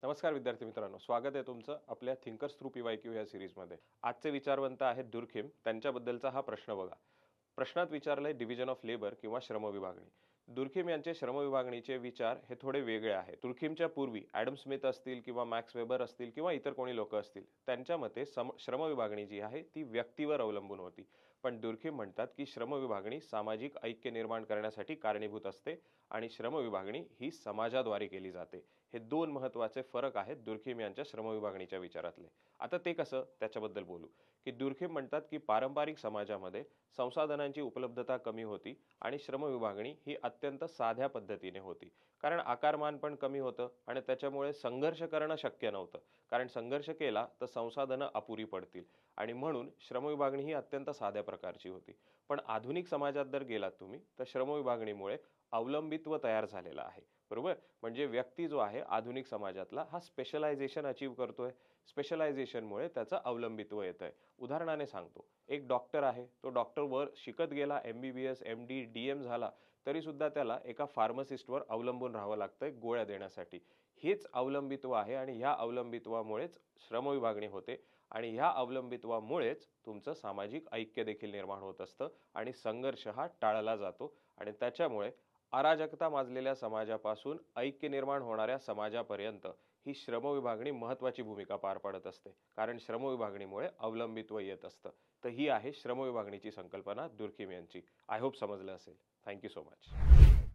नमस्कार विद्यार्थी मित्रांनो, स्वागत आहे तुमचं आपल्या थिंकर्स थ्रू PYQ या सिरीजमध्ये। आजचे विचारवंत आहेत दुर्खिम। त्यांच्याबद्दलचा हा प्रश्न बघा। प्रश्नात विचारलंय डिव्हिजन ऑफ लेबर किंवा श्रमविभागणी। दुर्खिम यांचे श्रमविभागणीचे विचार हे थोडे वेगळे आहेत। दुर्खिमच्या पूर्वी ॲडम स्मिथ असतील किंवा मॅक्स वेबर असतील किंवा इतर कोणी लोक असतील, त्यांच्या मते श्रमविभागणी जी आहे ती व्यक्तीवर अवलंबून होती। पण दुर्खिम म्हणतात की श्रमविभागणी सामाजिक ऐक्य निर्माण करण्यासाठी कारणीभूत असते आणि श्रमविभागणी ही समाजाद्वारे केली जाते। हे दोन महत्त्वाचे फरक आहेत दुर्खिम यांच्या श्रमविभागणीच्या विचारातले। आता ते कसं त्याच्याबद्दल बोलू की दुर्खिम म्हणतात की पारंपरिक समाजामध्ये संसाधनांची उपलब्धता कमी होती आणि श्रमविभागणी ही अत्यंत साध्या पद्धतीने होती, कारण आकारमान पण कमी होतं आणि त्याच्यामुळे संघर्ष करणं शक्य नव्हतं, कारण संघर्ष केला तर संसाधनं अपुरी पडतील आणि म्हणून श्रमविभागणी ही अत्यंत साध्या प्रकारची होती। पण आधुनिक समाजात जर गेलात तुम्ही तर श्रमविभागणीमुळे अवलंबित्व तयार झालेलं आहे, बरोबर। म्हणजे व्यक्ती जो आहे आधुनिक समाजातला हा स्पेशलायझेशन अचीव करतोय। स्पेशलायझेशनमुळे त्याचं अवलंबित्व येतंय। उदाहरणाने सांगतो, एक डॉक्टर आहे, तो डॉक्टर वर शिकत गेला, MBBS MD DM झाला, तरी सुद्धा त्याला एका फार्मासिस्टवर अवलंबून राहावं लागतंय गोळ्या देण्यासाठी। हेच अवलंबित्व आहे आणि ह्या अवलंबित्वामुळेच श्रमविभागणी होते आणि ह्या अवलंबित्वामुळेच तुमचं सामाजिक ऐक्य देखील निर्माण होत असतं आणि संघर्ष हा टाळला जातो आणि त्याच्यामुळे अराजकता माजलेल्या समाजापासून ऐक्य निर्माण होणाऱ्या समाजापर्यंत ही श्रमविभागणी महत्त्वाची भूमिका पार पाडत असते, कारण श्रमविभागणीमुळे अवलंबित्व येत असतं। तर ही आहे श्रमविभागणीची संकल्पना दुर्खिम यांची। आय होप समजलं असेल। Thank you so much.